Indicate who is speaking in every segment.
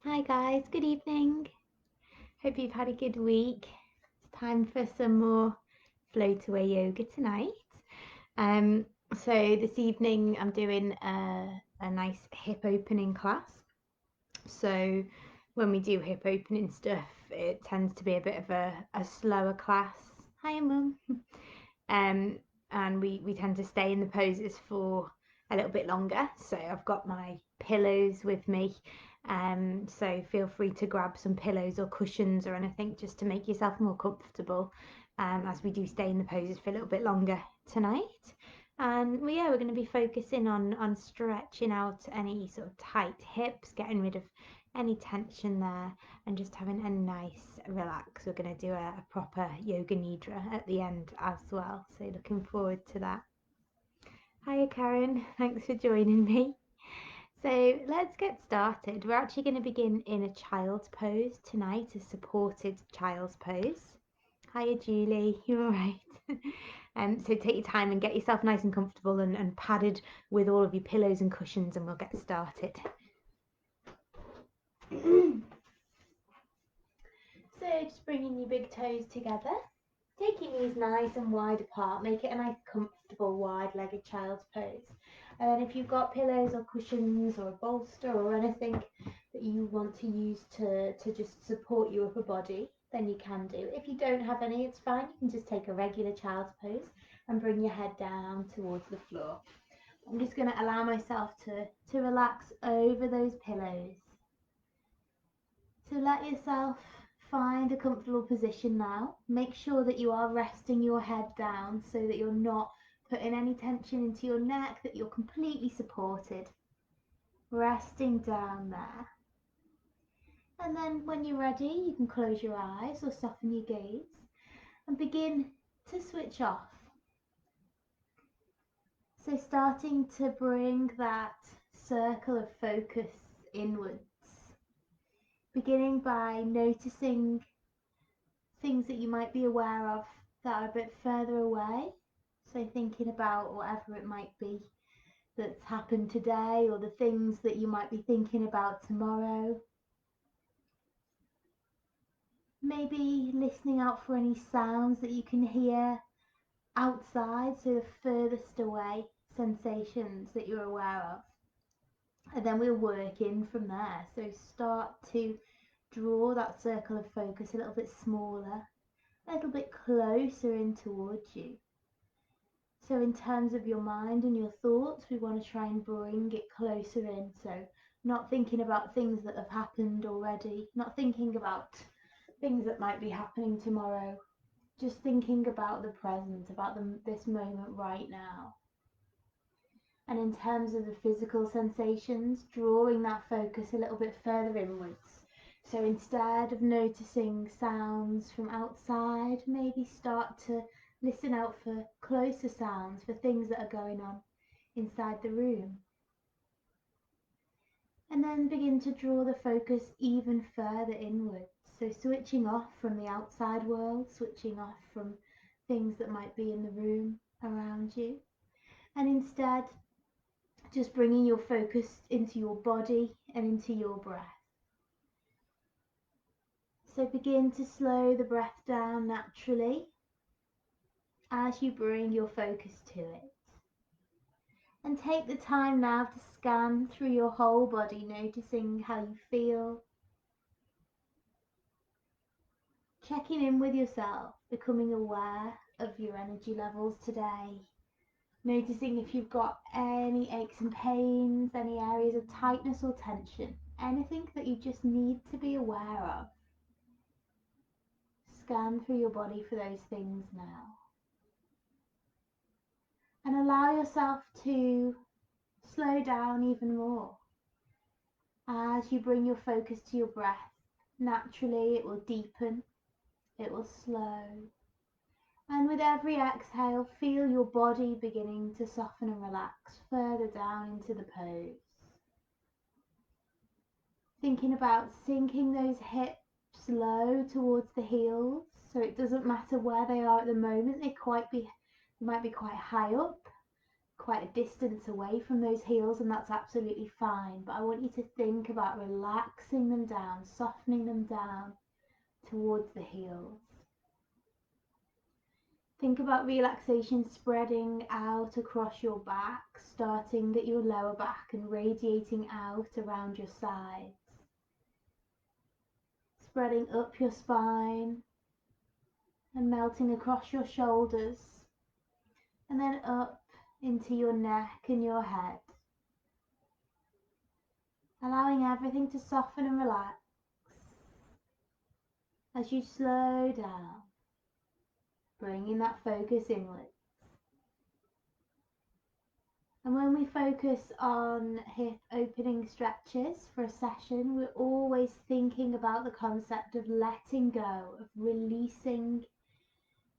Speaker 1: Hi guys, good evening. Hope you've had a good week. It's time for some more float away yoga tonight. Um, so this evening I'm doing a nice hip opening class. So when we do hip opening stuff, it tends to be a bit of a slower class. Hi mum. Um, and we tend to stay in the poses for a little bit longer. So I've got my pillows with me. So feel free to grab some pillows or cushions or anything just to make yourself more comfortable as we do stay in the poses for a little bit longer tonight. And we're going to be focusing on stretching out any sort of tight hips, getting rid of any tension there, and just having a nice relax. We're going to do a proper yoga nidra at the end as well. So looking forward to that. Hiya Karen, thanks for joining me. So let's get started. We're actually going to begin in a child's pose tonight, a supported child's pose. Hiya Julie, you all right? So take your time and get yourself nice and comfortable and padded with all of your pillows and cushions, and we'll get started. So just bringing your big toes together, taking these nice and wide apart, make it a nice comfortable wide-legged child's pose. And then if you've got pillows or cushions or a bolster or anything that you want to use to just support your upper body, then you can do. If you don't have any, it's fine. You can just take a regular child's pose and bring your head down towards the floor. I'm just going to allow myself to relax over those pillows. So let yourself find a comfortable position now. Make sure that you are resting your head down so that you're not putting any tension into your neck, that you're completely supported. Resting down there. And then when you're ready, you can close your eyes or soften your gaze and begin to switch off. So starting to bring that circle of focus inwards. Beginning by noticing things that you might be aware of that are a bit further away. So thinking about whatever it might be that's happened today or the things that you might be thinking about tomorrow. Maybe listening out for any sounds that you can hear outside, so the furthest away sensations that you're aware of. And then we'll work in from there. So start to draw that circle of focus a little bit smaller, a little bit closer in towards you. So in terms of your mind and your thoughts, we want to try and bring it closer in. So not thinking about things that have happened already, not thinking about things that might be happening tomorrow, just thinking about the present, about this moment right now. And in terms of the physical sensations, drawing that focus a little bit further inwards. So instead of noticing sounds from outside, maybe start to listen out for closer sounds, for things that are going on inside the room. And then begin to draw the focus even further inwards. So switching off from the outside world, switching off from things that might be in the room around you. And instead, just bringing your focus into your body and into your breath. So begin to slow the breath down naturally as you bring your focus to it. And take the time now to scan through your whole body, noticing how you feel. Checking in with yourself, becoming aware of your energy levels today. Noticing if you've got any aches and pains, any areas of tightness or tension, anything that you just need to be aware of. Scan through your body for those things now. And allow yourself to slow down even more. As you bring your focus to your breath, naturally it will deepen, it will slow. And with every exhale, feel your body beginning to soften and relax further down into the pose. Thinking about sinking those hips low towards the heels, so it doesn't matter where they are at the moment. They might be quite high up, quite a distance away from those heels, and that's absolutely fine. But I want you to think about relaxing them down, softening them down towards the heels. Think about relaxation spreading out across your back, starting at your lower back and radiating out around your sides. Spreading up your spine and melting across your shoulders, and then up into your neck and your head. Allowing everything to soften and relax as you slow down, bringing that focus inwards. And when we focus on hip opening stretches for a session, we're always thinking about the concept of letting go, of releasing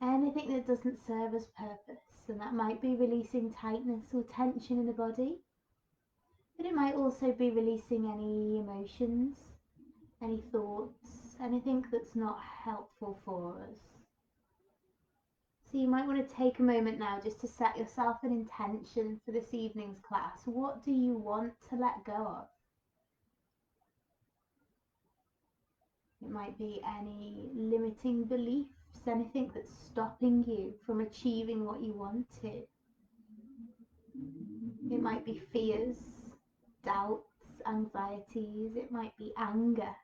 Speaker 1: anything that doesn't serve us purpose. And that might be releasing tightness or tension in the body, but it might also be releasing any emotions, any thoughts, anything that's not helpful for us. So you might want to take a moment now just to set yourself an intention for this evening's class. What do you want to let go of? It might be any limiting beliefs, anything that's stopping you from achieving what you want to. It might be fears, doubts, anxieties. It might be anger.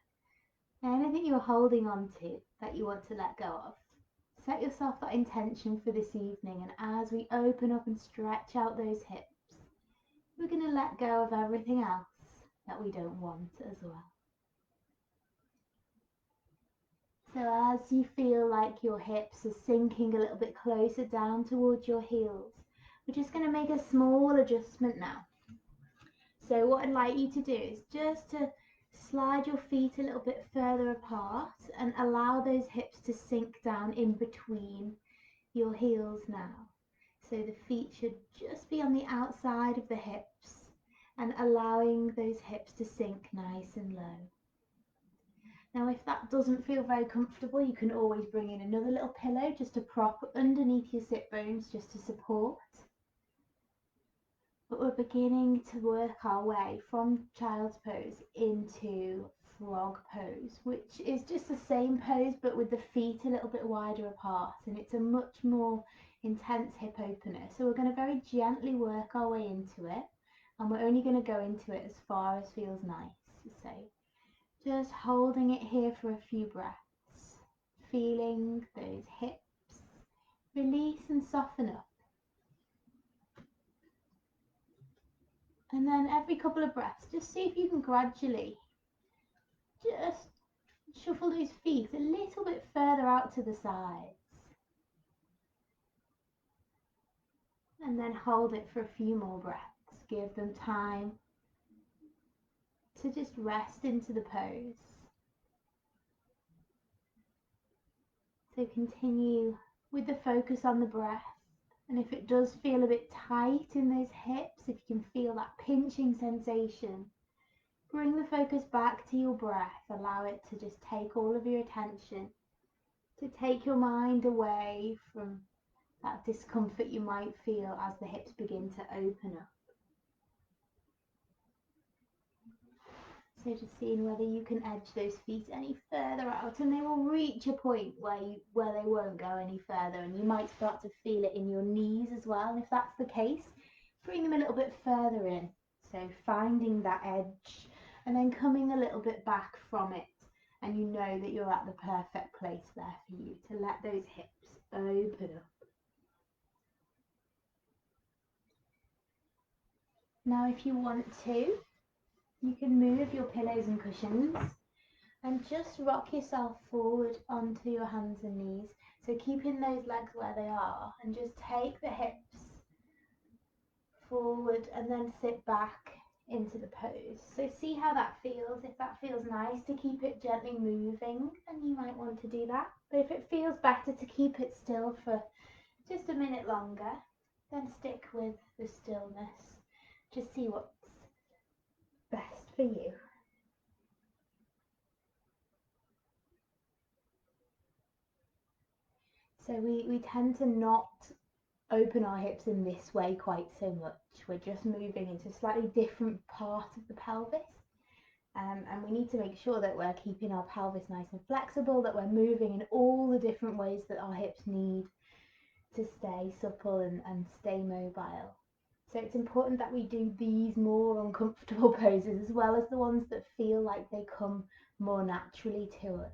Speaker 1: Anything you're holding on to that you want to let go of. Set yourself that intention for this evening, and as we open up and stretch out those hips, we're going to let go of everything else that we don't want as well. So as you feel like your hips are sinking a little bit closer down towards your heels, we're just going to make a small adjustment now. So what I'd like you to do is just to slide your feet a little bit further apart and allow those hips to sink down in between your heels now. So the feet should just be on the outside of the hips and allowing those hips to sink nice and low. Now if that doesn't feel very comfortable, you can always bring in another little pillow just to prop underneath your sit bones just to support. But we're beginning to work our way from child's pose into frog pose, which is just the same pose but with the feet a little bit wider apart, and it's a much more intense hip opener. So we're going to very gently work our way into it, and we're only going to go into it as far as feels nice. So just holding it here for a few breaths, feeling those hips release and soften up. And then every couple of breaths, just see if you can gradually just shuffle those feet a little bit further out to the sides. And then hold it for a few more breaths. Give them time to just rest into the pose. So continue with the focus on the breath. And if it does feel a bit tight in those hips, if you can feel that pinching sensation, bring the focus back to your breath. Allow it to just take all of your attention, to take your mind away from that discomfort you might feel as the hips begin to open up. So just seeing whether you can edge those feet any further out, and they will reach a point where they won't go any further, and you might start to feel it in your knees as well. And if that's the case, bring them a little bit further in. So finding that edge and then coming a little bit back from it, and you know that you're at the perfect place there for you to let those hips open up. Now if you want to, you can move your pillows and cushions and just rock yourself forward onto your hands and knees. So keeping those legs where they are, and just take the hips forward and then sit back into the pose. So see how that feels. If that feels nice to keep it gently moving, then you might want to do that. But if it feels better to keep it still for just a minute longer, then stick with the stillness. Just see what's best for you. So we tend to not open our hips in this way quite so much. We're just moving into a slightly different part of the pelvis. And we need to make sure that we're keeping our pelvis nice and flexible, that we're moving in all the different ways that our hips need to stay supple and stay mobile. So it's important that we do these more uncomfortable poses as well as the ones that feel like they come more naturally to us.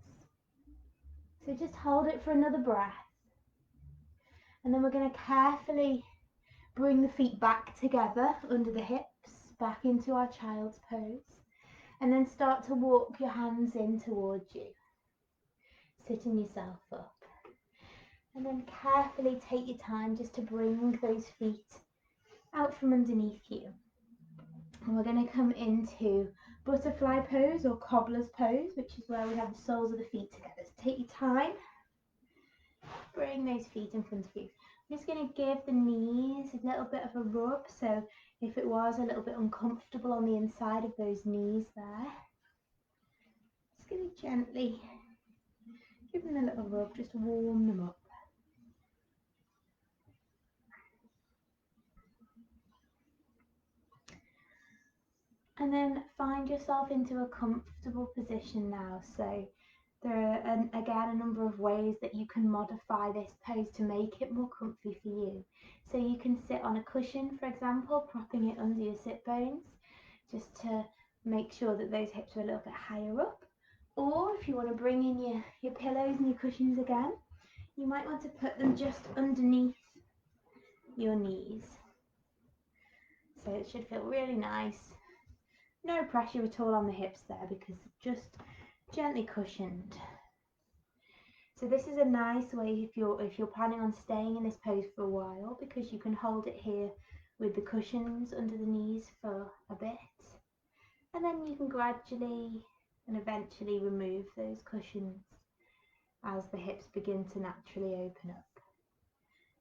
Speaker 1: So just hold it for another breath. And then we're going to carefully bring the feet back together under the hips, back into our child's pose. And then start to walk your hands in towards you, sitting yourself up. And then carefully take your time just to bring those feet out from underneath you. And we're going to come into butterfly pose or cobbler's pose, which is where we have the soles of the feet together. So take your time, bring those feet in front of you. I'm just going to give the knees a little bit of a rub, so if it was a little bit uncomfortable on the inside of those knees there, just going to gently give them a little rub, just warm them up. And then find yourself into a comfortable position now. So there are, again, a number of ways that you can modify this pose to make it more comfy for you. So you can sit on a cushion, for example, propping it under your sit bones, just to make sure that those hips are a little bit higher up. Or if you want to bring in your pillows and your cushions again, you might want to put them just underneath your knees. So it should feel really nice. No pressure at all on the hips there because just gently cushioned. So this is a nice way if you're planning on staying in this pose for a while, because you can hold it here with the cushions under the knees for a bit, and then you can gradually and eventually remove those cushions as the hips begin to naturally open up.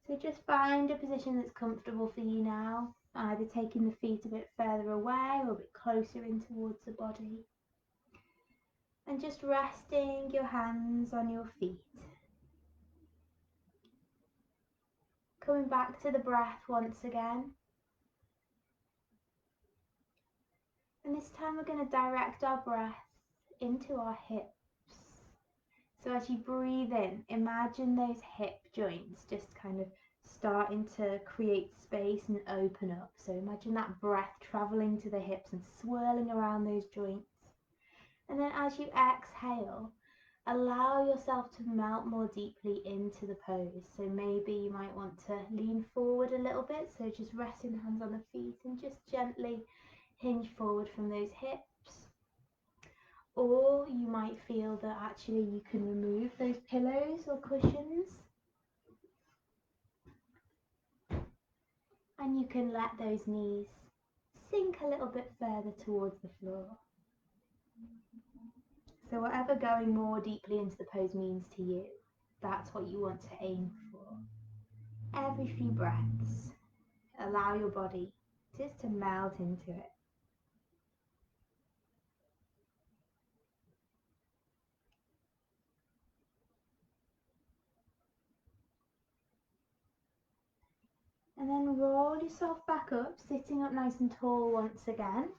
Speaker 1: So just find a position that's comfortable for you now, either taking the feet a bit further away or a bit closer in towards the body. And just resting your hands on your feet. Coming back to the breath once again. And this time we're going to direct our breath into our hips. So as you breathe in, imagine those hip joints just kind of starting to create space and open up. So imagine that breath traveling to the hips and swirling around those joints. And then as you exhale, allow yourself to melt more deeply into the pose. So maybe you might want to lean forward a little bit. So just resting the hands on the feet and just gently hinge forward from those hips. Or you might feel that actually you can remove those pillows or cushions. And you can let those knees sink a little bit further towards the floor. So whatever going more deeply into the pose means to you, that's what you want to aim for. Every few breaths, allow your body just to melt into it. And then roll yourself back up, sitting up nice and tall once again.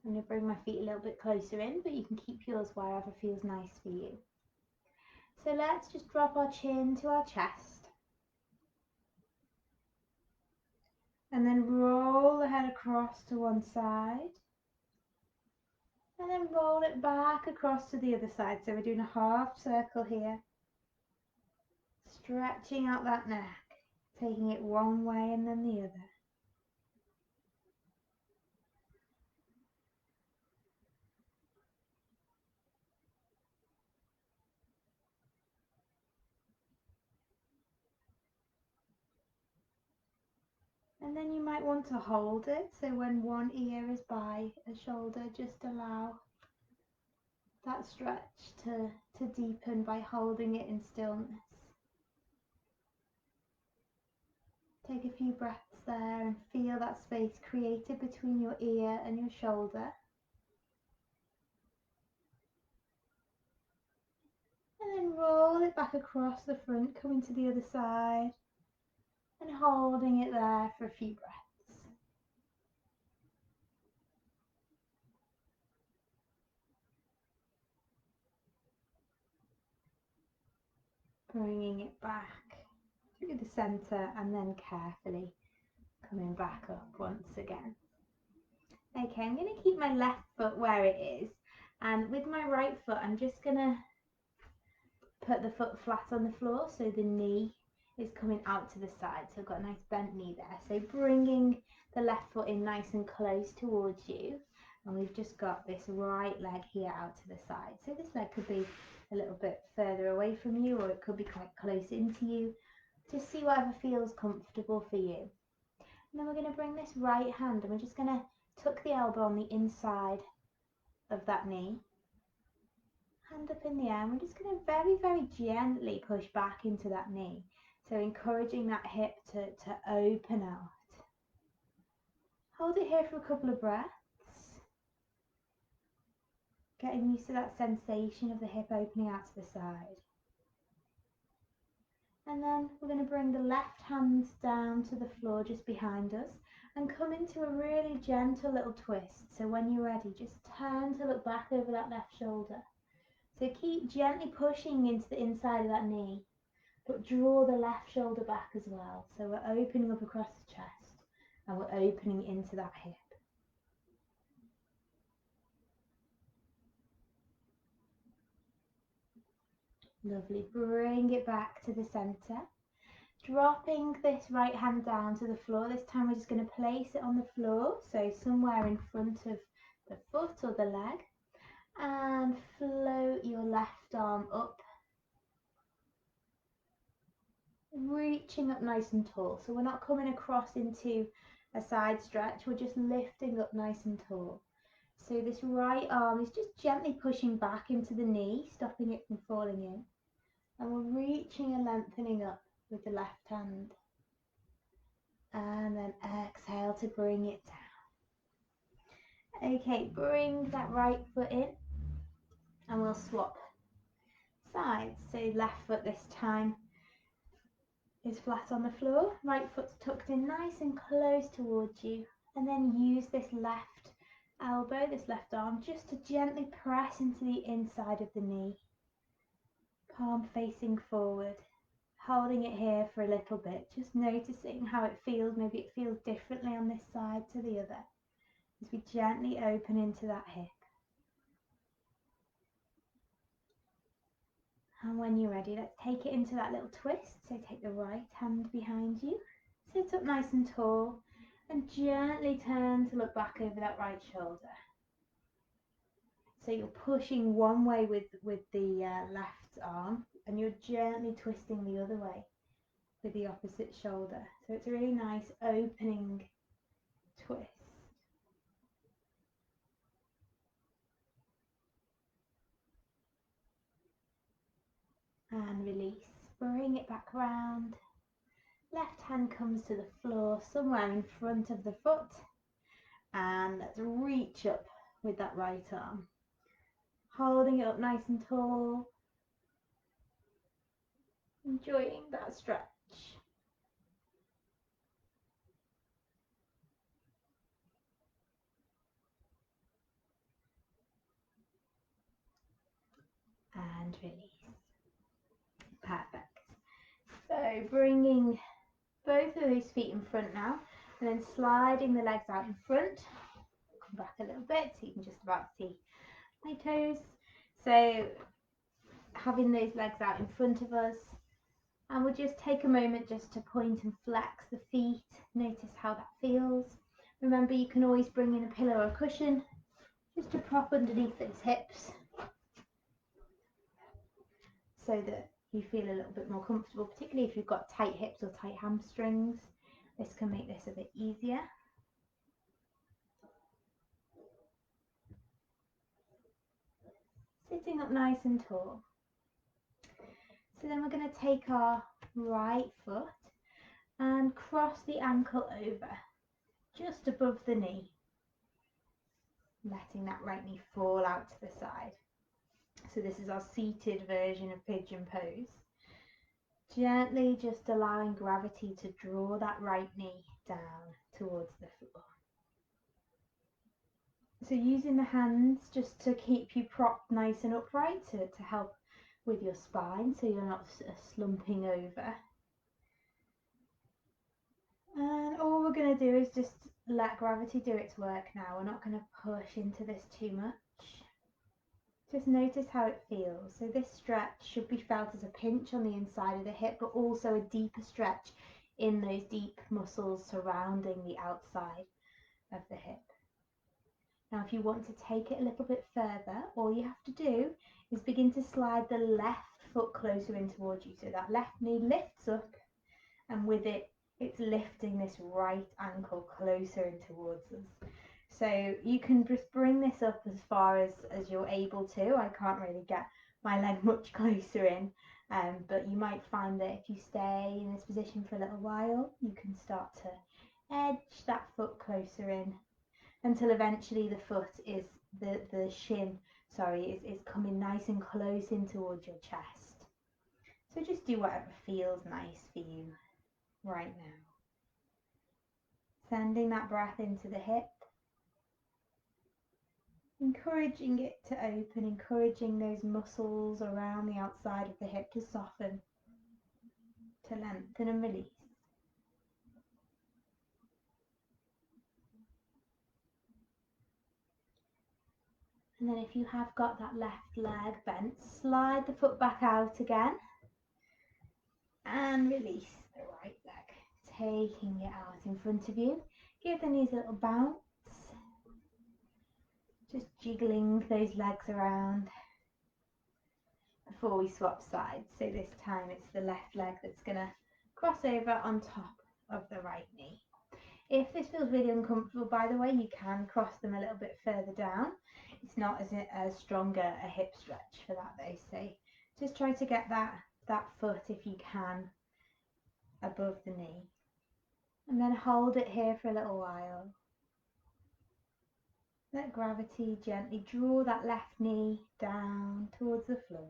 Speaker 1: I'm going to bring my feet a little bit closer in, but you can keep yours wherever feels nice for you. So let's just drop our chin to our chest. And then roll the head across to one side. And then roll it back across to the other side. So we're doing a half circle here. Stretching out that neck, taking it one way and then the other. And then you might want to hold it, so when one ear is by a shoulder, just allow that stretch to deepen by holding it in stillness. Take a few breaths there and feel that space created between your ear and your shoulder. And then roll it back across the front, coming to the other side. and holding it there for a few breaths. Bringing it back through the center and then carefully coming back up once again. Okay, I'm going to keep my left foot where it is, and with my right foot I'm just going to put the foot flat on the floor so the knee is coming out to the side, so I've got a nice bent knee there. So bringing the left foot in nice and close towards you, and we've just got this right leg here out to the side. So this leg could be a little bit further away from you, or it could be quite close into you. Just see whatever feels comfortable for you. And then we're going to bring this right hand and we're just going to tuck the elbow on the inside of that knee. Hand up in the air, and we're just going to very, very gently push back into that knee. So encouraging that hip to open out. Hold it here for a couple of breaths. Getting used to that sensation of the hip opening out to the side. And then we're going to bring the left hand down to the floor just behind us and come into a really gentle little twist. So when you're ready, just turn to look back over that left shoulder. So keep gently pushing into the inside of that knee, but draw the left shoulder back as well. So we're opening up across the chest and we're opening into that hip. Lovely. Bring it back to the center. Dropping this right hand down to the floor. This time we're just going to place it on the floor, so somewhere in front of the foot or the leg, and float your left arm up, reaching up nice and tall. So we're not coming across into a side stretch, we're just lifting up nice and tall. So this right arm is just gently pushing back into the knee, stopping it from falling in, and we're reaching and lengthening up with the left hand. And then exhale to bring it down. Okay, bring that right foot in and we'll swap sides. So left foot this time is flat on the floor, right foot's tucked in nice and close towards you, and then use this left elbow, this left arm, just to gently press into the inside of the knee, palm facing forward, holding it here for a little bit, just noticing how it feels. Maybe it feels differently on this side to the other as we gently open into that hip. And when you're ready, let's take it into that little twist. So take the right hand behind you, sit up nice and tall, and gently turn to look back over that right shoulder. So you're pushing one way with the left arm, and you're gently twisting the other way with the opposite shoulder. So it's a really nice opening twist. And release. Bring it back round. Left hand comes to the floor somewhere in front of the foot, and let's reach up with that right arm, holding it up nice and tall, enjoying that stretch. And release. Perfect. So bringing both of those feet in front now, and then sliding the legs out in front. Come back a little bit so you can just about see my toes. So having those legs out in front of us, and we'll just take a moment just to point and flex the feet. Notice how that feels. Remember, you can always bring in a pillow or a cushion just to prop underneath those hips so that you feel a little bit more comfortable, particularly if you've got tight hips or tight hamstrings. This can make this a bit easier. Sitting up nice and tall. So then we're going to take our right foot and cross the ankle over just above the knee, letting that right knee fall out to the side. So this is our seated version of pigeon pose. Gently just allowing gravity to draw that right knee down towards the floor. So using the hands just to keep you propped nice and upright to help with your spine so you're not slumping over. And all we're going to do is just let gravity do its work now. We're not going to push into this too much. Just notice how it feels. So this stretch should be felt as a pinch on the inside of the hip, but also a deeper stretch in those deep muscles surrounding the outside of the hip. Now, if you want to take it a little bit further, all you have to do is begin to slide the left foot closer in towards you. So that left knee lifts up, and with it, it's lifting this right ankle closer in towards us. So you can just bring this up as far as you're able to. I can't really get my leg much closer in, but you might find that if you stay in this position for a little while, you can start to edge that foot closer in until eventually the foot is, the shin, is coming nice and close in towards your chest. So just do whatever feels nice for you right now. Sending that breath into the hip, encouraging it to open, encouraging those muscles around the outside of the hip to soften, to lengthen and release. And then if you have got that left leg bent, slide the foot back out again and release the right leg, taking it out in front of you. Give the knees a little bounce, just jiggling those legs around before we swap sides. So this time it's the left leg that's going to cross over on top of the right knee. If this feels really uncomfortable, by the way, you can cross them a little bit further down. It's not as stronger a hip stretch for that, they say. Just try to get that foot, if you can, above the knee. And then hold it here for a little while. Let gravity gently draw that left knee down towards the floor.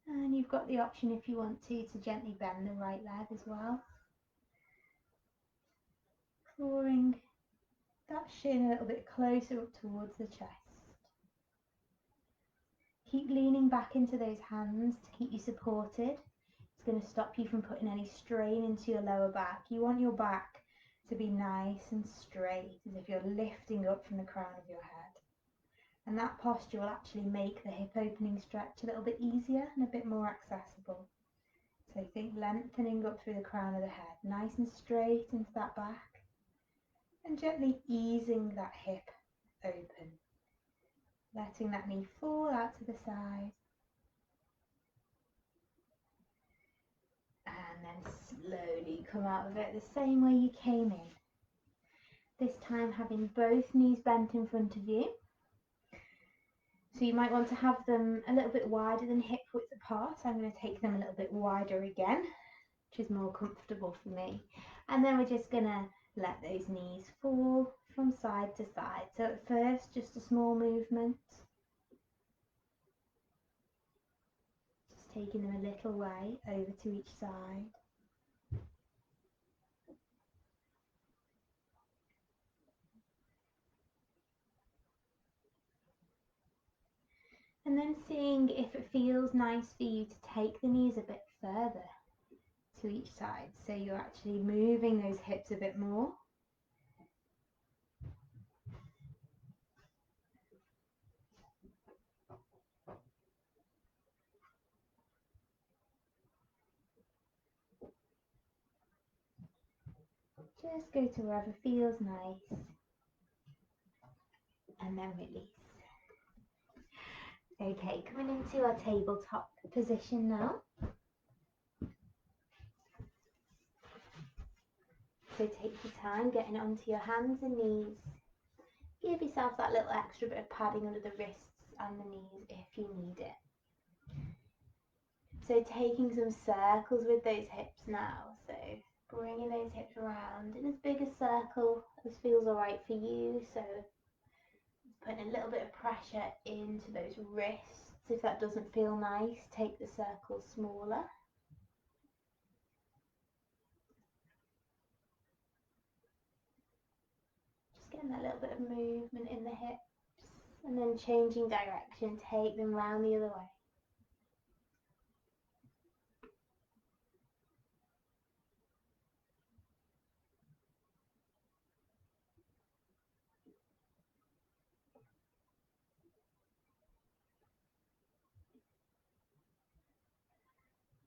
Speaker 1: And you've got the option, if you want to gently bend the right leg as well. Drawing that shin a little bit closer up towards the chest. Keep leaning back into those hands to keep you supported. It's going to stop you from putting any strain into your lower back. You want your back to be nice and straight, as if you're lifting up from the crown of your head. And that posture will actually make the hip opening stretch a little bit easier and a bit more accessible. So think lengthening up through the crown of the head, nice and straight into that back, and gently easing that hip open, letting that knee fall out to the side, and then slowly come out of it the same way you came in. This time having both knees bent in front of you. So you might want to have them a little bit wider than hip width apart. I'm going to take them a little bit wider again, which is more comfortable for me. And then we're just going to let those knees fall from side to side. So at first, just a small movement. Just taking them a little way over to each side. And then seeing if it feels nice for you to take the knees a bit further to each side. So you're actually moving those hips a bit more. Just go to wherever feels nice. And then release. Okay, coming into our tabletop position now. So take your time getting onto your hands and knees. Give yourself that little extra bit of padding under the wrists and the knees if you need it. So taking some circles with those hips now. So bringing bringing those hips around in as big a circle as feels alright for you. So putting a little bit of pressure into those wrists. If that doesn't feel nice, take the circle smaller. Just getting that little bit of movement in the hips, and then changing direction, take them round the other way.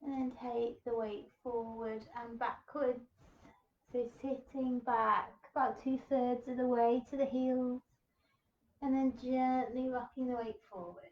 Speaker 1: And then take the weight forward and backwards. So sitting back about 2/3 of the way to the heels, and then gently rocking the weight forward.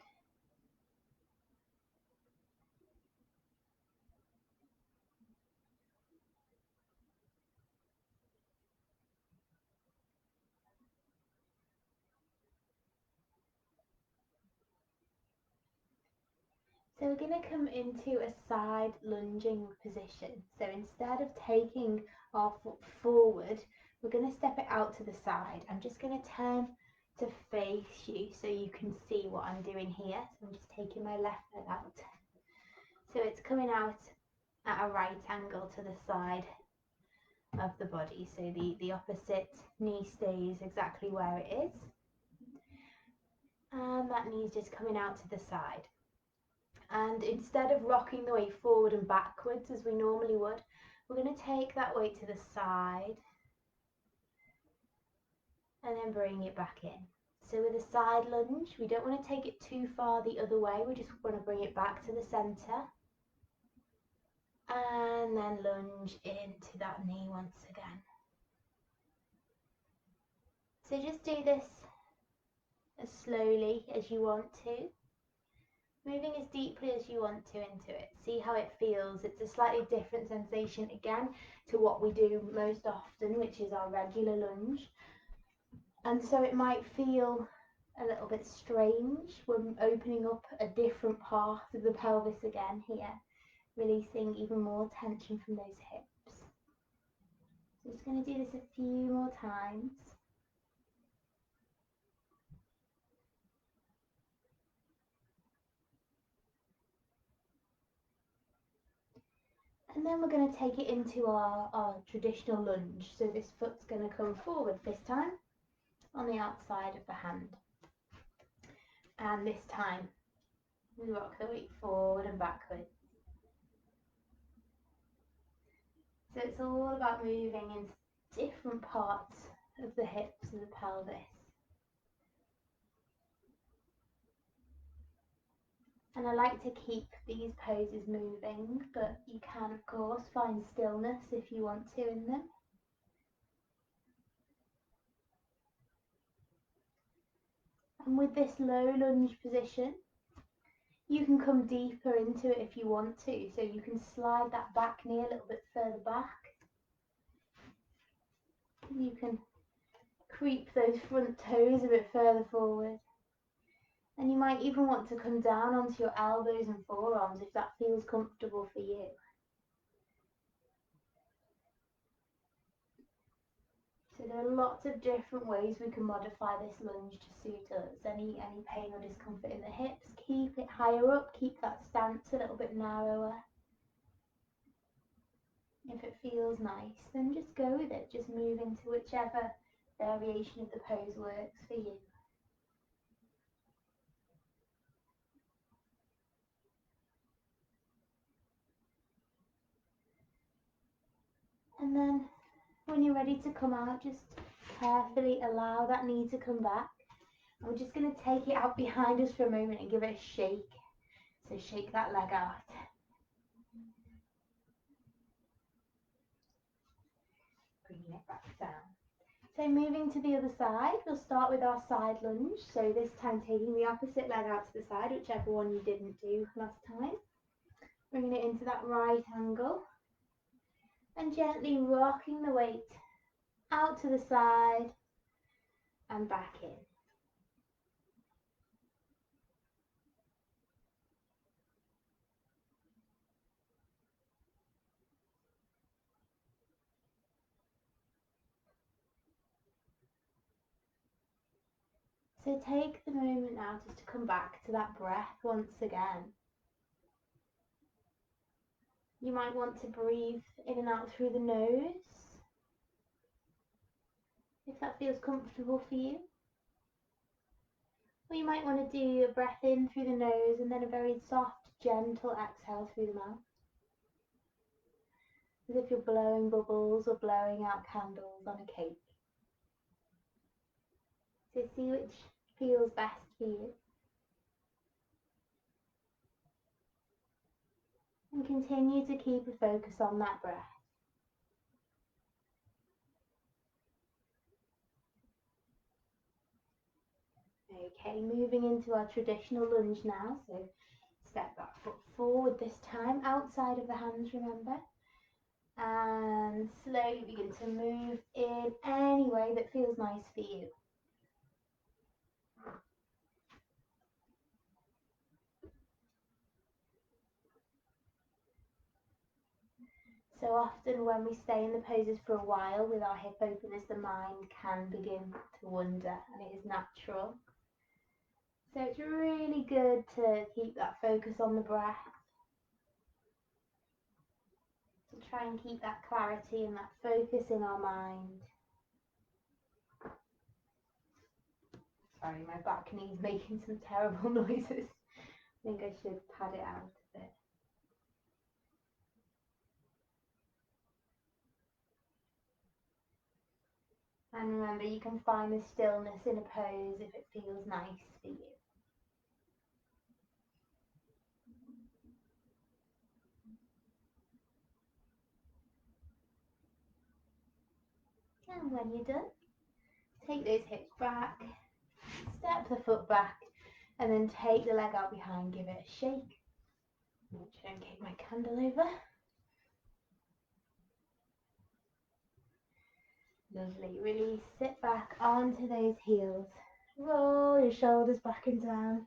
Speaker 1: So we're going to come into a side lunging position. So instead of taking our foot forward, we're going to step it out to the side. I'm just going to turn to face you so you can see what I'm doing here. So I'm just taking my left leg out. So it's coming out at a right angle to the side of the body. So the opposite knee stays exactly where it is. And that knee's just coming out to the side. And instead of rocking the weight forward and backwards as we normally would, we're going to take that weight to the side and then bring it back in. So with a side lunge, we don't want to take it too far the other way, we just want to bring it back to the centre. And then lunge into that knee once again. So just do this as slowly as you want to. Moving as deeply as you want to into it. See how it feels. It's a slightly different sensation again to what we do most often, which is our regular lunge. And so it might feel a little bit strange. We're opening up a different part of the pelvis again here, releasing even more tension from those hips. So just going to do this a few more times. And then we're going to take it into our traditional lunge. So this foot's going to come forward this time on the outside of the hand. And this time we rock the weight forward and backwards. So it's all about moving in different parts of the hips and the pelvis. And I like to keep these poses moving, but you can of course find stillness if you want to in them. And with this low lunge position, you can come deeper into it if you want to. So you can slide that back knee a little bit further back. You can creep those front toes a bit further forward. And you might even want to come down onto your elbows and forearms if that feels comfortable for you. So there are lots of different ways we can modify this lunge to suit us. Any pain or discomfort in the hips, keep it higher up, keep that stance a little bit narrower. If it feels nice, then just go with it. Just move into whichever variation of the pose works for you. And then when you're ready to come out, just carefully allow that knee to come back. And we're just going to take it out behind us for a moment and give it a shake. So shake that leg out. Bringing it back down. So moving to the other side, we'll start with our side lunge. So this time taking the opposite leg out to the side, whichever one you didn't do last time. Bringing it into that right angle. And gently rocking the weight out to the side and back in. So take the moment now just to come back to that breath once again. You might want to breathe in and out through the nose, if that feels comfortable for you. Or you might want to do a breath in through the nose and then a very soft, gentle exhale through the mouth. As if you're blowing bubbles or blowing out candles on a cake. So see which feels best for you. And continue to keep a focus on that breath. Okay, moving into our traditional lunge now. So step that foot forward this time, outside of the hands, remember. And slowly begin to move in any way that feels nice for you. So often when we stay in the poses for a while with our hip openness, the mind can begin to wander, and it is natural. So it's really good to keep that focus on the breath. To try and keep that clarity and that focus in our mind. Sorry, my balcony's making some terrible noises. I think I should pad it out a bit. And remember, you can find the stillness in a pose if it feels nice for you. And when you're done, take those hips back, step the foot back, and then take the leg out behind, give it a shake. Make sure I don't kick my candle over. Lovely. Release, sit back onto those heels. Roll your shoulders back and down.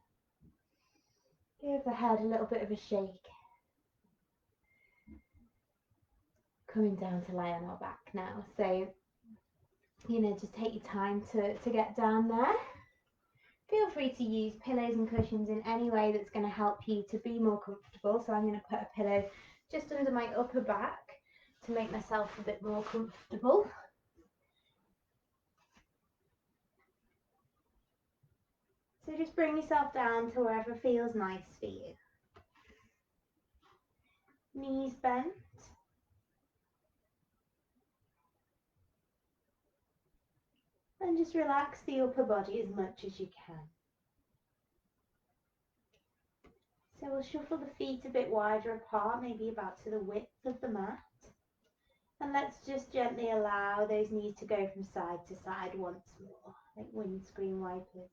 Speaker 1: Give the head a little bit of a shake. Coming down to lie on our back now. So, just take your time to get down there. Feel free to use pillows and cushions in any way that's going to help you to be more comfortable. So I'm going to put a pillow just under my upper back to make myself a bit more comfortable. So just bring yourself down to wherever feels nice for you. Knees bent. And just relax the upper body as much as you can. So we'll shuffle the feet a bit wider apart, maybe about to the width of the mat. And let's just gently allow those knees to go from side to side once more, like windscreen wipers.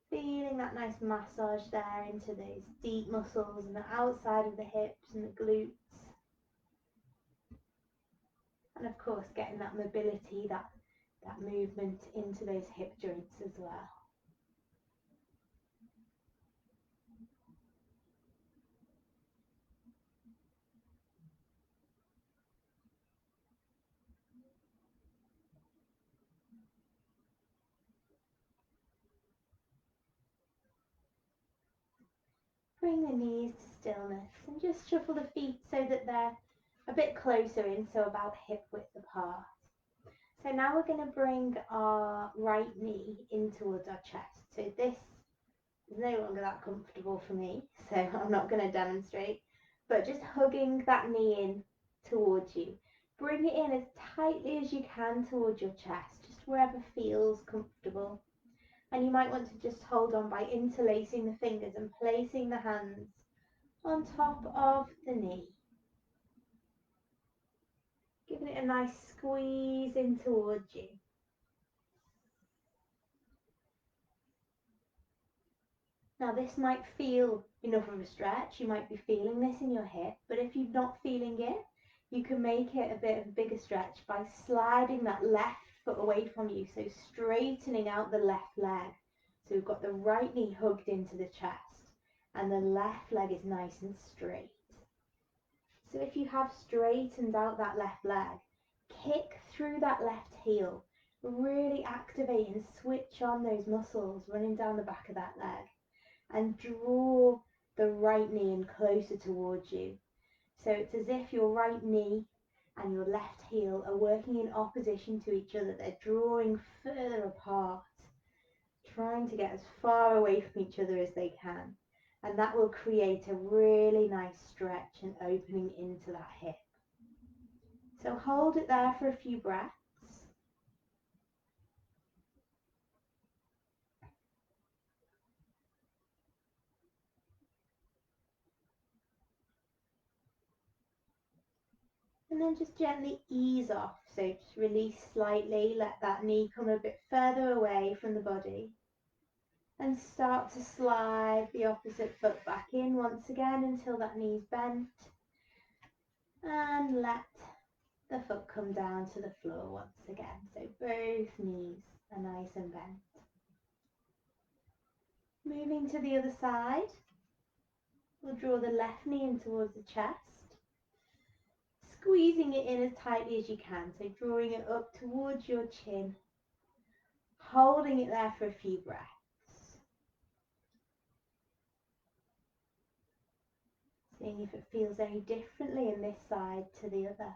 Speaker 1: Feeling that nice massage there into those deep muscles and the outside of the hips and the glutes. And of course getting that mobility, that movement into those hip joints as well. Bring the knees to stillness and just shuffle the feet so that they're a bit closer in, so about hip width apart. So now we're going to bring our right knee in towards our chest. So this is no longer that comfortable for me, so I'm not going to demonstrate, but just hugging that knee in towards you. Bring it in as tightly as you can towards your chest, just wherever feels comfortable. And you might want to just hold on by interlacing the fingers and placing the hands on top of the knee. Giving it a nice squeeze in towards you. Now this might feel enough of a stretch, you might be feeling this in your hip, but if you're not feeling it, you can make it a bit of a bigger stretch by sliding that left foot away from you, so straightening out the left leg. So we've got the right knee hugged into the chest and the left leg is nice and straight. So if you have straightened out that left leg, kick through that left heel Really activate and switch on those muscles running down the back of that leg, and draw the right knee in closer towards you. So it's as if your right knee and your left heel are working in opposition to each other. They're drawing further apart, trying to get as far away from each other as they can. And that will create a really nice stretch and opening into that hip. So hold it there for a few breaths. And then just gently ease off. So just release slightly, let that knee come a bit further away from the body. And start to slide the opposite foot back in once again until that knee's bent. And let the foot come down to the floor once again. So both knees are nice and bent. Moving to the other side, we'll draw the left knee in towards the chest, squeezing it in as tightly as you can. So drawing it up towards your chin, holding it there for a few breaths. Seeing if it feels any differently in this side to the other.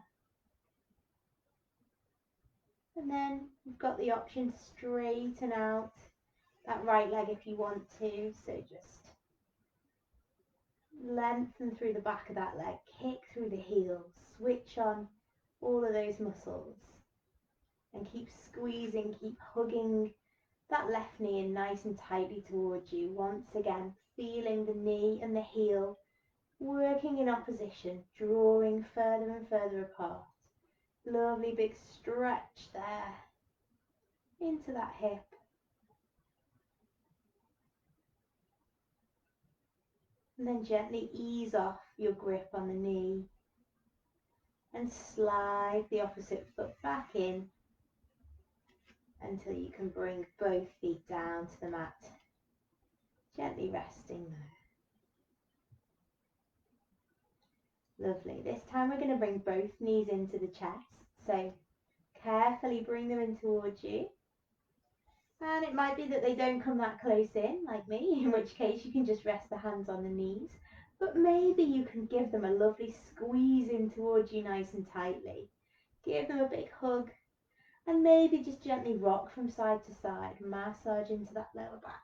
Speaker 1: And then you've got the option to straighten out that right leg if you want to. So just lengthen through the back of that leg, kick through the heels, switch on all of those muscles, and keep squeezing, keep hugging that left knee in nice and tightly towards you. Once again, feeling the knee and the heel working in opposition, drawing further and further apart. Lovely big stretch there into that hip. And then gently ease off your grip on the knee and slide the opposite foot back in until you can bring both feet down to the mat, gently resting there. Lovely. This time we're going to bring both knees into the chest. So carefully bring them in towards you. And it might be that they don't come that close in, like me, in which case you can just rest the hands on the knees. But maybe you can give them a lovely squeeze in towards you nice and tightly. Give them a big hug. And maybe just gently rock from side to side, massage into that lower back.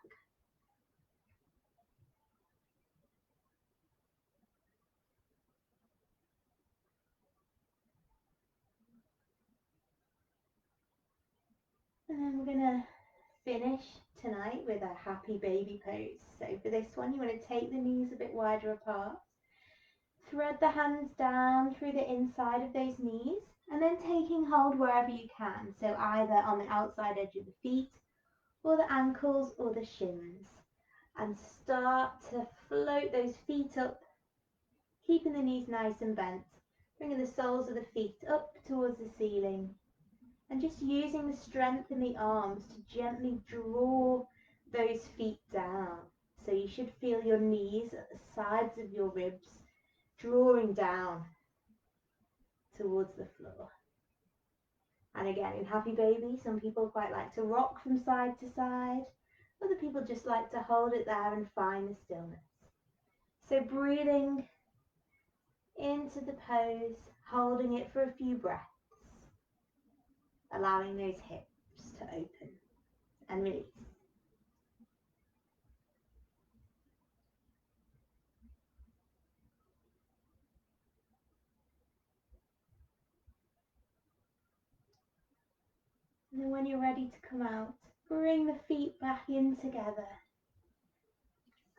Speaker 1: And then we're going to finish tonight with a happy baby pose. So for this one, you want to take the knees a bit wider apart. Thread the hands down through the inside of those knees, and then taking hold wherever you can. So either on the outside edge of the feet, or the ankles, or the shins. And start to float those feet up, keeping the knees nice and bent. Bringing the soles of the feet up towards the ceiling. And just using the strength in the arms to gently draw those feet down. So you should feel your knees at the sides of your ribs drawing down towards the floor. And again, in Happy Baby, some people quite like to rock from side to side. Other people just like to hold it there and find the stillness. So breathing into the pose, holding it for a few breaths, allowing those hips to open and release. And then when you're ready to come out, bring the feet back in together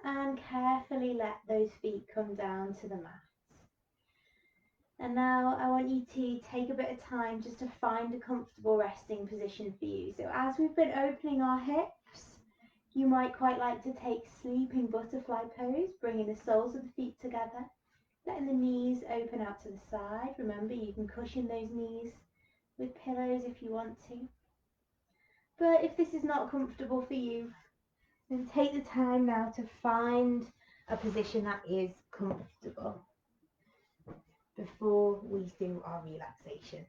Speaker 1: and carefully let those feet come down to the mat. And now I want you to take a bit of time just to find a comfortable resting position for you. So as we've been opening our hips, you might quite like to take sleeping butterfly pose, bringing the soles of the feet together, letting the knees open out to the side. Remember, you can cushion those knees with pillows if you want to. But if this is not comfortable for you, then take the time now to find a position that is comfortable before we do our relaxation.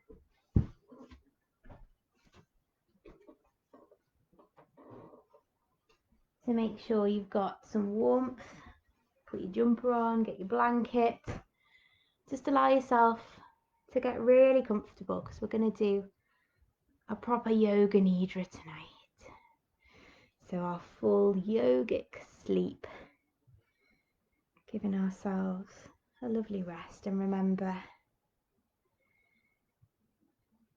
Speaker 1: So make sure you've got some warmth. Put your jumper on, get your blanket. Just allow yourself to get really comfortable because we're going to do a proper yoga nidra tonight. So our full yogic sleep, giving ourselves a lovely rest. And remember,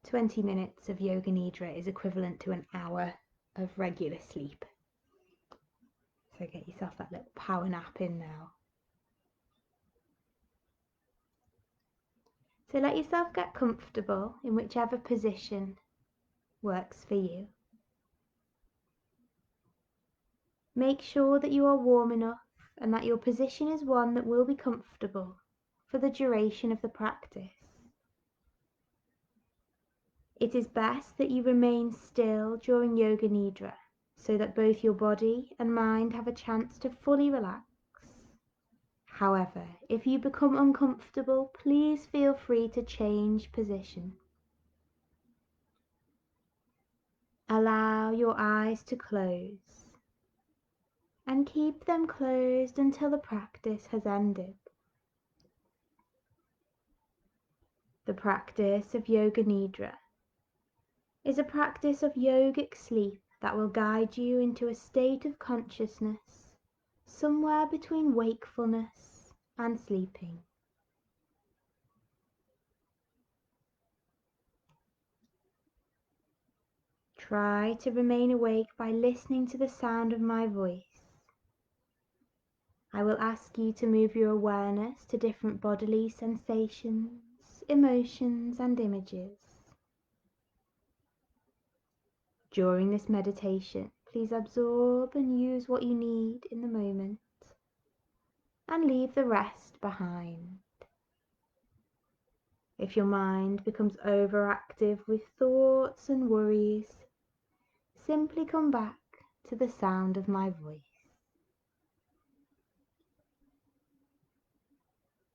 Speaker 1: 20 minutes of yoga nidra is equivalent to an hour of regular sleep. So get yourself that little power nap in now. So let yourself get comfortable in whichever position works for you. Make sure that you are warm enough and that your position is one that will be comfortable for the duration of the practice. It is best that you remain still during Yoga Nidra so that both your body and mind have a chance to fully relax. However, if you become uncomfortable, please feel free to change position. Allow your eyes to close and keep them closed until the practice has ended. The practice of Yoga Nidra is a practice of yogic sleep that will guide you into a state of consciousness somewhere between wakefulness and sleeping. Try to remain awake by listening to the sound of my voice. I will ask you to move your awareness to different bodily sensations, emotions, and images. During this meditation, please absorb and use what you need in the moment and leave the rest behind. If your mind becomes overactive with thoughts and worries, simply come back to the sound of my voice.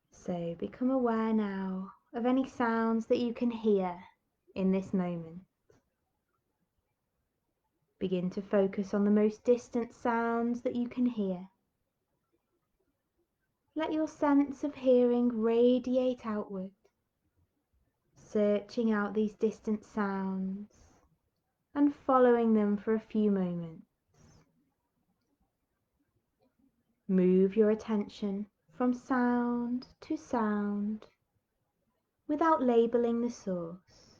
Speaker 1: So become aware now of any sounds that you can hear in this moment. Begin to focus on the most distant sounds that you can hear. Let your sense of hearing radiate outward, searching out these distant sounds and following them for a few moments. Move your attention from sound to sound without labeling the source.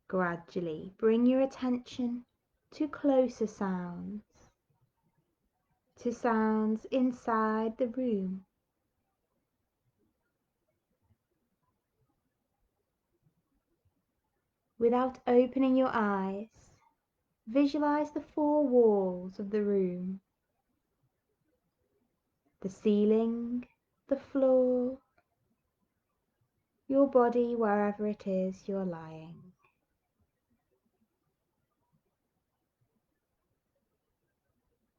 Speaker 1: Gradually bring your attention to closer sounds, to sounds inside the room. Without opening your eyes, visualize the four walls of the room, the ceiling, the floor, your body wherever it is you're lying.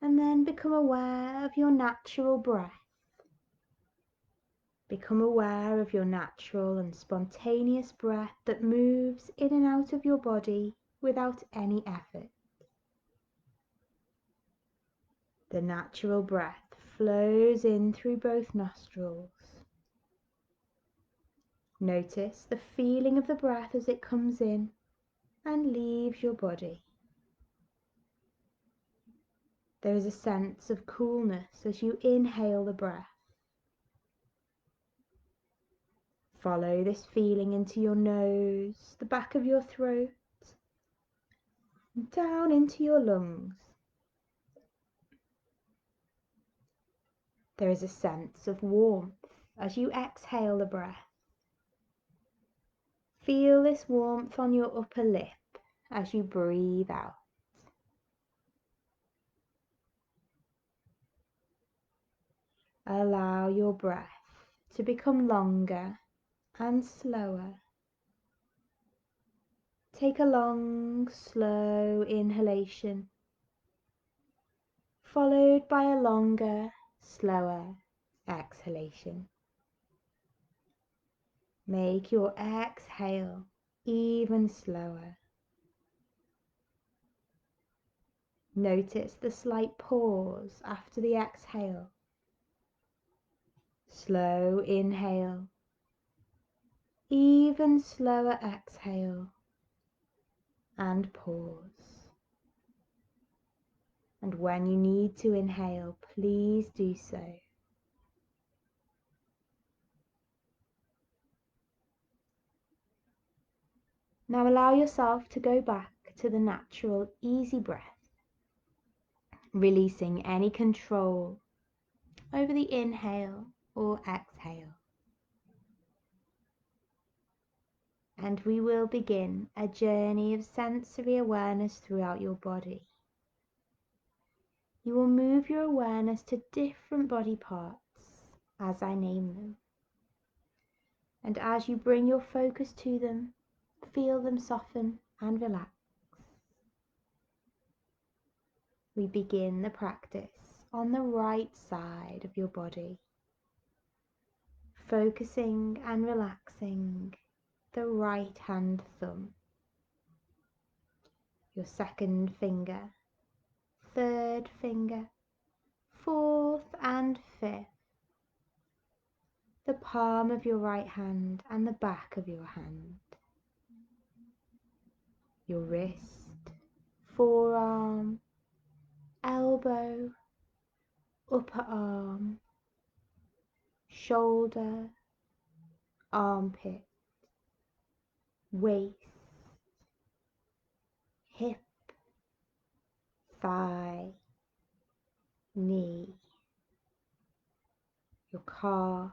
Speaker 1: And then become aware of your natural breath. Become aware of your natural and spontaneous breath that moves in and out of your body without any effort. The natural breath flows in through both nostrils. Notice the feeling of the breath as it comes in and leaves your body. There is a sense of coolness as you inhale the breath. Follow this feeling into your nose, the back of your throat, and down into your lungs. There is a sense of warmth as you exhale the breath. Feel this warmth on your upper lip as you breathe out. Allow your breath to become longer and slower. Take a long, slow inhalation, followed by a longer, slower exhalation. Make your exhale even slower. Notice the slight pause after the exhale. Slow inhale, even slower exhale, and pause. And when you need to inhale, please do so. Now allow yourself to go back to the natural, easy breath, releasing any control over the inhale or exhale. And we will begin a journey of sensory awareness throughout your body. You will move your awareness to different body parts as I name them. And as you bring your focus to them, feel them soften and relax. We begin the practice on the right side of your body, focusing and relaxing the right hand thumb, your second finger, third finger, fourth and fifth, the palm of your right hand and the back of your hand, your wrist, forearm, elbow, upper arm, shoulder, armpit, waist, hip, thigh, knee, your calf,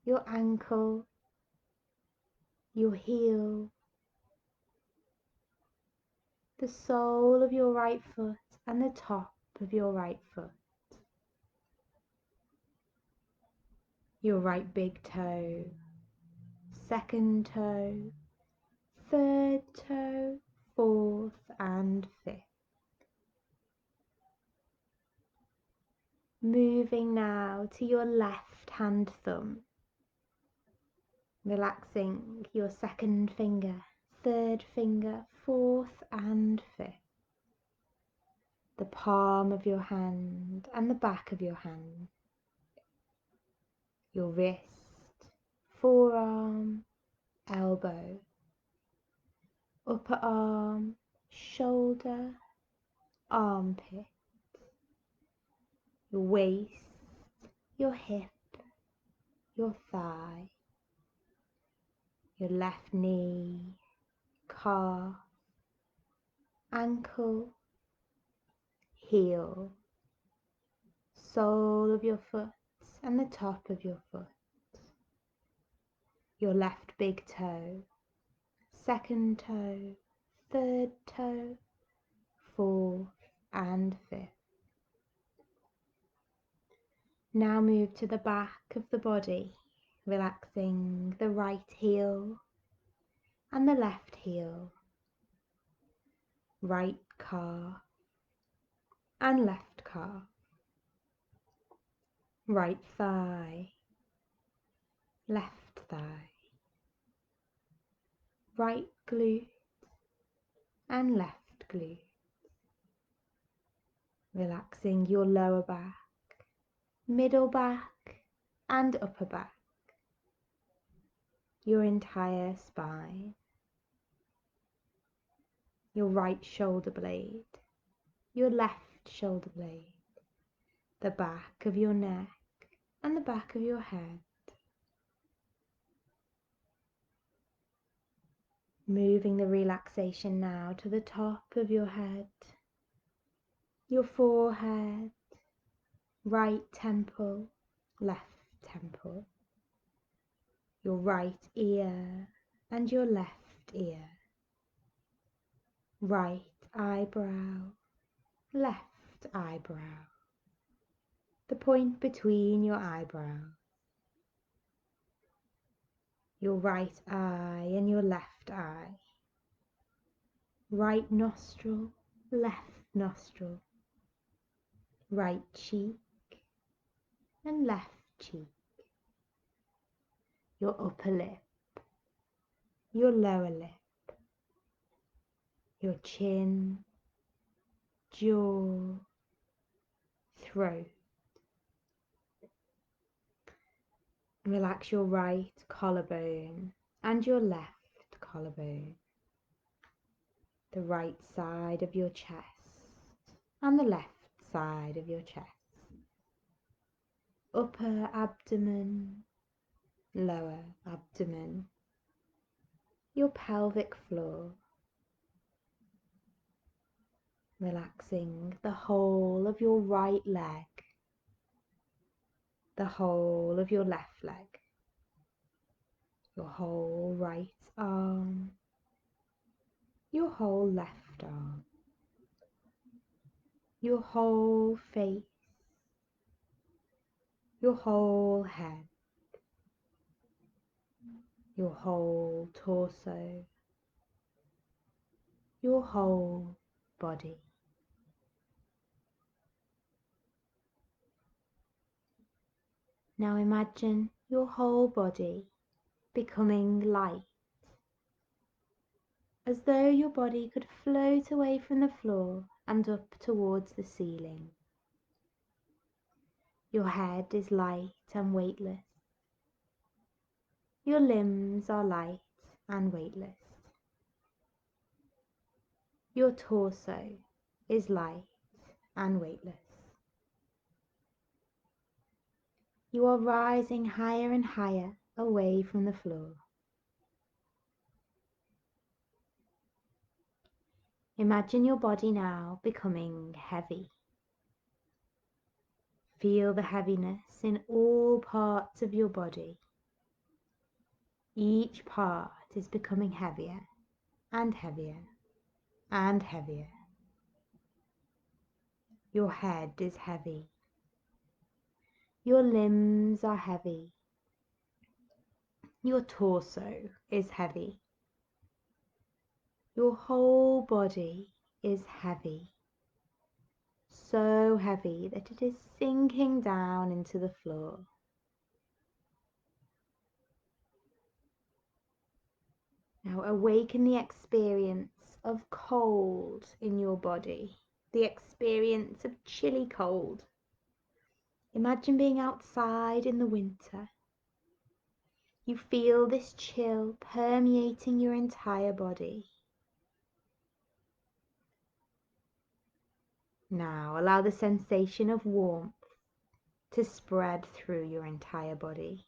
Speaker 1: your ankle, your heel, the sole of your right foot and the top of your right foot, your right big toe, second toe, third toe, fourth and fifth. Moving now to your left hand thumb, relaxing your second finger, third finger, fourth and fifth, the palm of your hand and the back of your hand, your wrist, forearm, elbow, upper arm, shoulder, armpit, your waist, your hip, your thigh, your left knee, calf, ankle, heel, sole of your foot and the top of your foot, your left big toe, second toe, third toe, fourth and fifth. Now move to the back of the body, relaxing the right heel and the left heel, right calf and left calf, right thigh, left thigh, right glute and left glute, relaxing your lower back, middle back and upper back, your entire spine, your right shoulder blade, your left shoulder blade, the back of your neck and the back of your head. Moving the relaxation now to the top of your head, your forehead, right temple, left temple, your right ear and your left ear, right eyebrow, left eyebrow, the point between your eyebrows, your right eye and your left eye, right nostril, left nostril, right cheek and left cheek, your upper lip, your lower lip, your chin, jaw, throat. Relax your right collarbone and your left collarbone, the right side of your chest and the left side of your chest, upper abdomen, lower abdomen, your pelvic floor, relaxing the whole of your right leg, the whole of your left leg, your whole right arm, your whole left arm, your whole face, your whole head, your whole torso, your whole body. Now imagine your whole body becoming light, as though your body could float away from the floor and up towards the ceiling. Your head is light and weightless. Your limbs are light and weightless. Your torso is light and weightless. You are rising higher and higher away from the floor. Imagine your body now becoming heavy. Feel the heaviness in all parts of your body. Each part is becoming heavier and heavier and heavier. Your head is heavy. Your limbs are heavy. Your torso is heavy. Your whole body is heavy. So heavy that it is sinking down into the floor. Now awaken the experience of cold in your body, the experience of chilly cold. Imagine being outside in the winter. You feel this chill permeating your entire body. Now allow the sensation of warmth to spread through your entire body.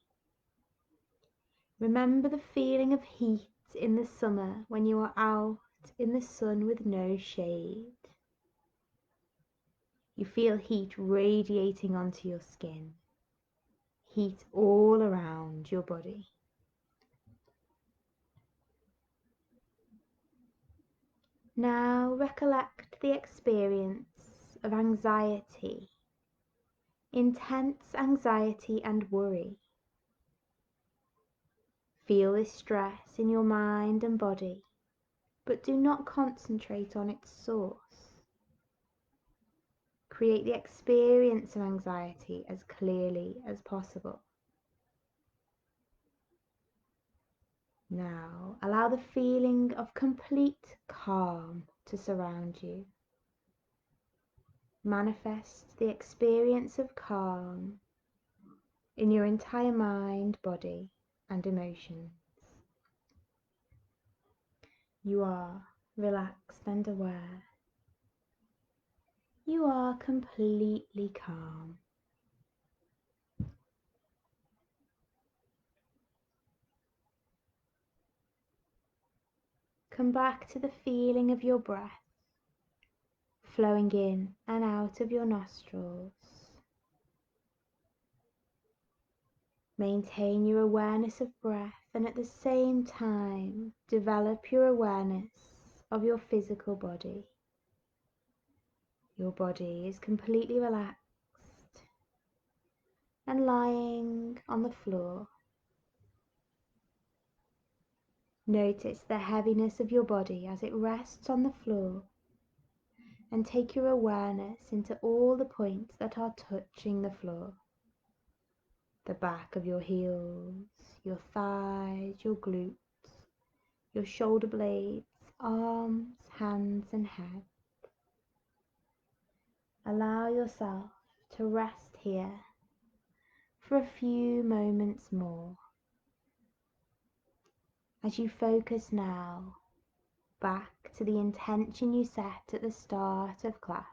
Speaker 1: Remember the feeling of heat in the summer when you are out in the sun with no shade. You feel heat radiating onto your skin, heat all around your body. Now recollect the experience of anxiety, intense anxiety and worry. Feel this stress in your mind and body, but do not concentrate on its source. Create the experience of anxiety as clearly as possible. Now, allow the feeling of complete calm to surround you. Manifest the experience of calm in your entire mind, body, and emotions. You are relaxed and aware. You are completely calm. Come back to the feeling of your breath flowing in and out of your nostrils. Maintain your awareness of breath and at the same time develop your awareness of your physical body. Your body is completely relaxed and lying on the floor. Notice the heaviness of your body as it rests on the floor, and take your awareness into all the points that are touching the floor. The back of your heels, your thighs, your glutes, your shoulder blades, arms, hands and head. Allow yourself to rest here for a few moments more as you focus now back to the intention you set at the start of class,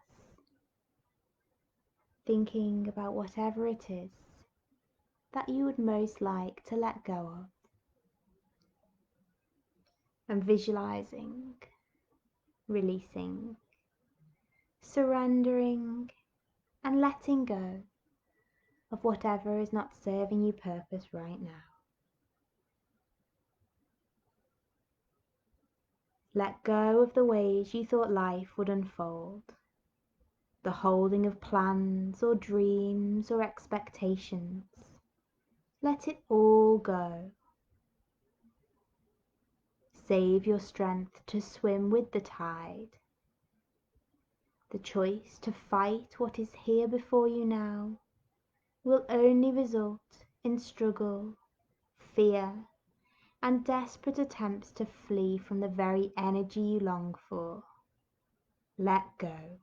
Speaker 1: thinking about whatever it is that you would most like to let go of, and visualizing, releasing, surrendering, and letting go of whatever is not serving you purpose right now. Let go of the ways you thought life would unfold, the holding of plans or dreams or expectations. Let it all go. Save your strength to swim with the tide. The choice to fight what is here before you now will only result in struggle, fear, and desperate attempts to flee from the very energy you long for. Let go.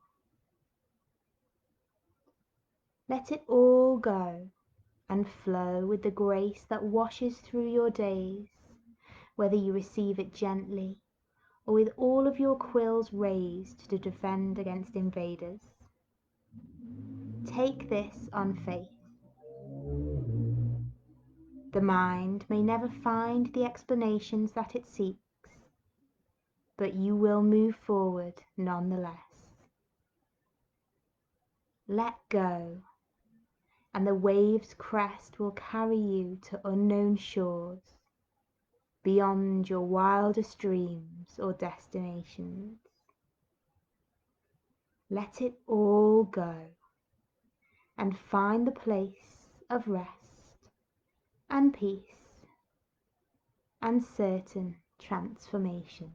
Speaker 1: Let it all go and flow with the grace that washes through your days, whether you receive it gently or with all of your quills raised to defend against invaders. Take this on faith. The mind may never find the explanations that it seeks, but you will move forward nonetheless. Let go, and the wave's crest will carry you to unknown shores, beyond your wildest dreams or destinations. Let it all go, and find the place of rest and peace and certain transformation.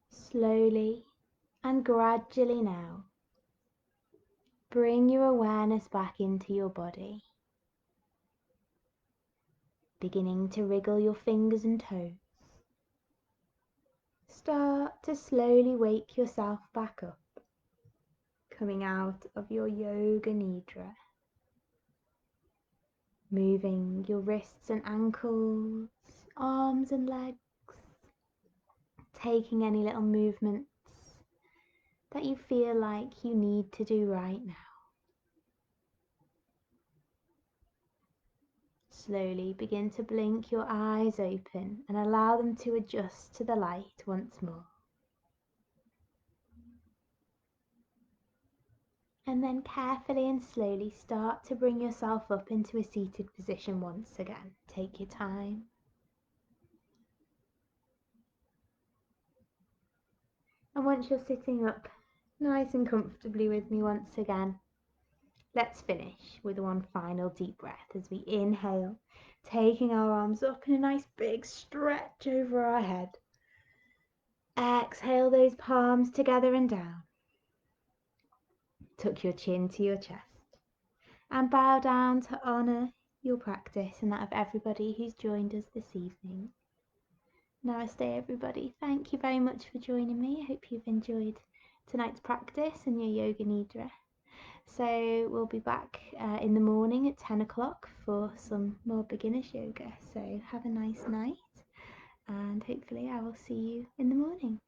Speaker 1: Slowly and gradually now, bring your awareness back into your body, beginning to wriggle your fingers and toes. Start to slowly wake yourself back up, coming out of your yoga nidra, moving your wrists and ankles, arms and legs, taking any little movements that you feel like you need to do right now. Slowly begin to blink your eyes open and allow them to adjust to the light once more. And then carefully and slowly start to bring yourself up into a seated position once again. Take your time. And once you're sitting up nice and comfortably with me once again, let's finish with one final deep breath as we inhale, taking our arms up in a nice big stretch over our head. Exhale those palms together and down. Tuck your chin to your chest and bow down to honour your practice and that of everybody who's joined us this evening. Namaste everybody. Thank you very much for joining me. I hope you've enjoyed tonight's practice and your yoga nidra. So we'll be back in the morning at 10 o'clock for some more beginners yoga. So have a nice night and hopefully I will see you in the morning.